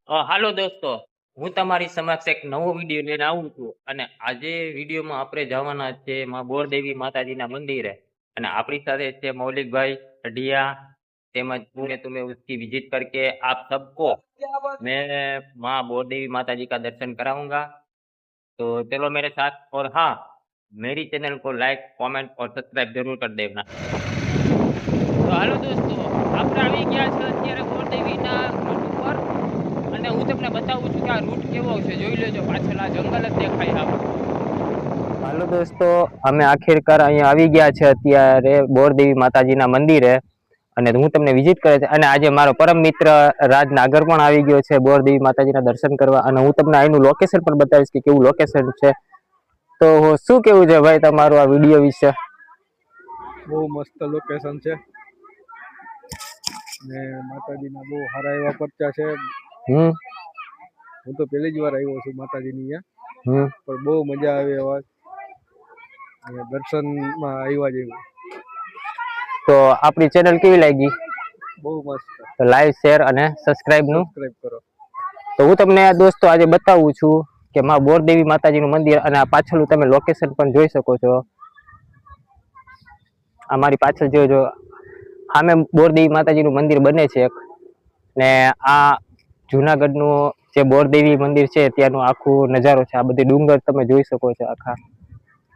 હાલો દોસ્તો, હું તમારી સમક્ષ એક નવો વિડીયો લઈને આવું છું અને આજે વિડીયોમાં આપણે જવાના છે માં બોરદેવી માતાજીના મંદિરે અને આપણી સાથે છે મૌલિકભાઈ ઢડિયા તેમજ पूरे तुम्हें उसकी विजिट करके आप सबको मैं माँ बोरदेवी माता जी का दर्शन कराऊंगा। तो चलो मेरे साथ। और हाँ, मेरी चैनल को लाइक कमेंट और सब्सक्राइब जरूर कर देना। तो हालो दोस्तों, આપણે આવી ગયા છે અત્યારે બોરદેવીના રૂટ ઉપર અને હું તમને બતાવું છું કે આ રૂટ કેવો છે। જોઈ લેજો, પાછળ આ જંગલ જ દેખાય આવું। હાલો દોસ્તો, અમે આખિરકાર અહીંયા આવી ગયા છે અત્યારે બોરદેવી માતાજીના મંદિરે અને હું તમને વિઝિટ કરે છે અને આજે મારો પરમ મિત્ર રાજ નાગર પણ આવી ગયો છે બોરદેવી માતાજીના દર્શન કરવા અને હું તમને અહીંનું લોકેશન પણ બતાવીશ કે કેવું લોકેશન છે। તો શું કેવું છે ભાઈ તમારું આ વિડીયો વિશે? બહુ મસ્ત લોકેશન છે ને માતાજીના બહુ સારા એવા પરચા છે। હું તો પહેલી જ વાર આવ્યો છું માતાજીની અહીંયા, પણ બહુ મજા આવે એવા દર્શનમાં આવ્યા જેવું। તો આપણી ચેનલ કેવી લાગી? બહુ મસ્ત। તો લાઈક શેર અને સબસ્ક્રાઇબ કરો। તો હું તમને દોસ્તો આજે બતાવું છું કે માં બોરદેવી માતાજીનું મંદિર અને આ પાછળનું તમે લોકેશન પણ જોઈ શકો છો। આ મારી પાછળ જોજો, સામે બોરદેવી માતાજીનું મંદિર બને છે ને આ જુનાગઢનું જે બોરદેવી મંદિર છે ત્યાંનો આખો નજારો છે। આ બધી ડુંગર તમે જોઈ શકો છો, આખા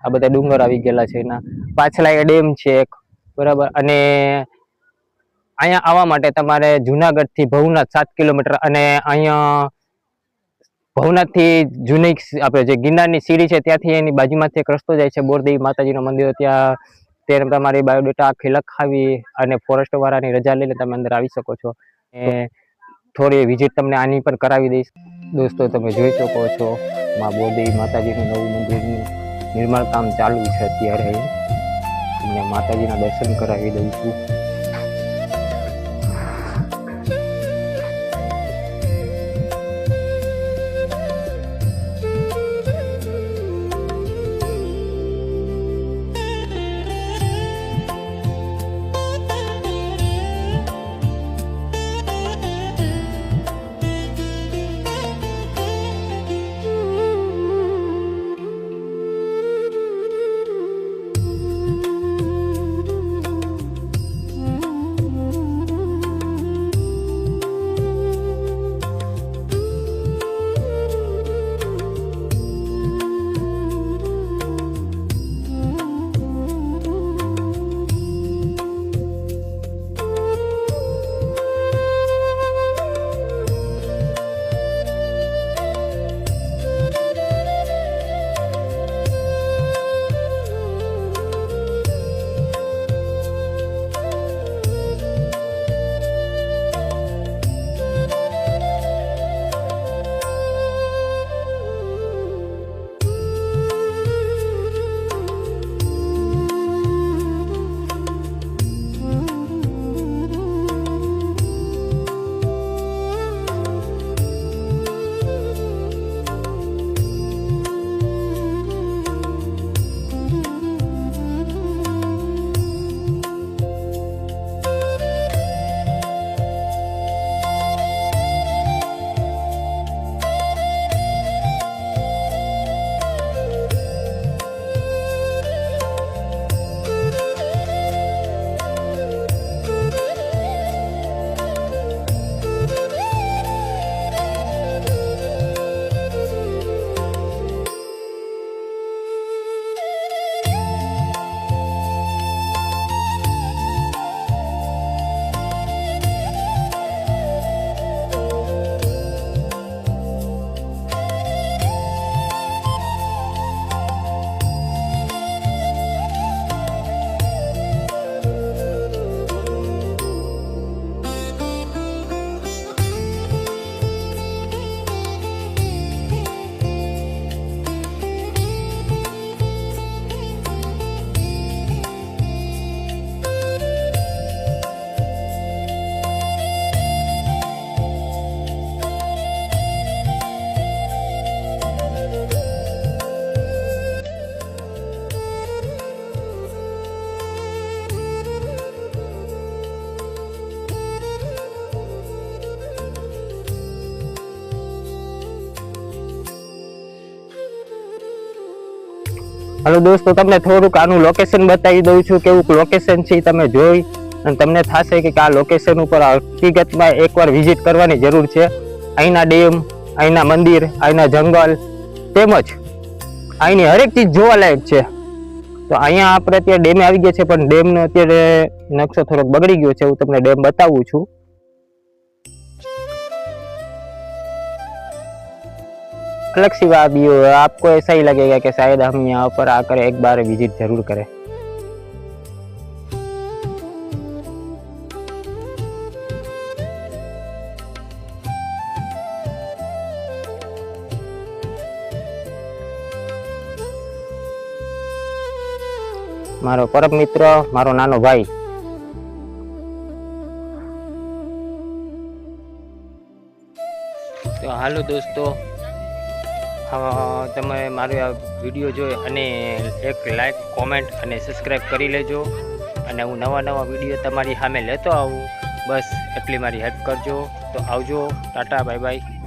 આ બધા ડુંગર આવી ગયેલા છે। એના પાછળ આ ડેમ છે એક, બરાબર। અને અહીંયા આવવા માટે તમારે જુનાગઢ થી ભવનાથ 7 કિલોમીટર અને અહીંયા ભવનાથ થી જૂની આપણે જે ગિરનારની સીડી છે ત્યાંથી એની બાજુમાંથી એક રસ્તો જાય છે બોરદેવી માતાજીનું મંદિર। ત્યાં તમારી બાયોડેટા આખી લખાવી અને ફોરેસ્ટ વાળાની રજા લઈને તમે અંદર આવી શકો છો। થોડી વિઝિટ તમને આની પણ કરાવી દઈશ। દોસ્તો તમે જોઈ શકો છો માં બોરદેવી માતાજીનું નવું મંદિરનું નિર્માણ કામ ચાલુ છે અત્યારે। તમને માતાજીના દર્શન કરાવી દઉં છું। હાલો દોસ્તો, તમને થોડુંક આનું લોકેશન બતાવી દઉં છું. કેવું લોકેશન છે તમે જોઈ અને તમને થશે કે આ લોકેશન ઉપર હકીકતમાં એકવાર વિઝિટ કરવાની જરૂર છે. અહીંના ડેમ, અહીંના મંદિર, અહીંના જંગલ તેમજ અહીંની હરેક ચીજ જોવાલાયક છે. તો અહીંયા આપણે અત્યારે ડેમે આવી ગયા છે, પણ ડેમનો અત્યારે નકશો થોડોક બગડી ગયો છે. હું તમને ડેમ બતાવું છું. अलग सी बात भी हो, आपको ऐसा ही लगेगा कि शायद हम यहाँ पर आकर एक बार विजिट जरूर करें. મારો પરમ મિત્ર, મારો નાનો ભાઈ. તો હાલો દોસ્તો, તમે મારો આ વિડીયો જોઈ અને એક લાઈક, કોમેન્ટ અને સબસ્ક્રાઈબ કરી લેજો. અને હું નવા વિડીયો તમારી સામે લેતો આવું, બસ એટલી મારી હેલ્પ કરજો. તો આવજો, ટાટા, બાય બાય.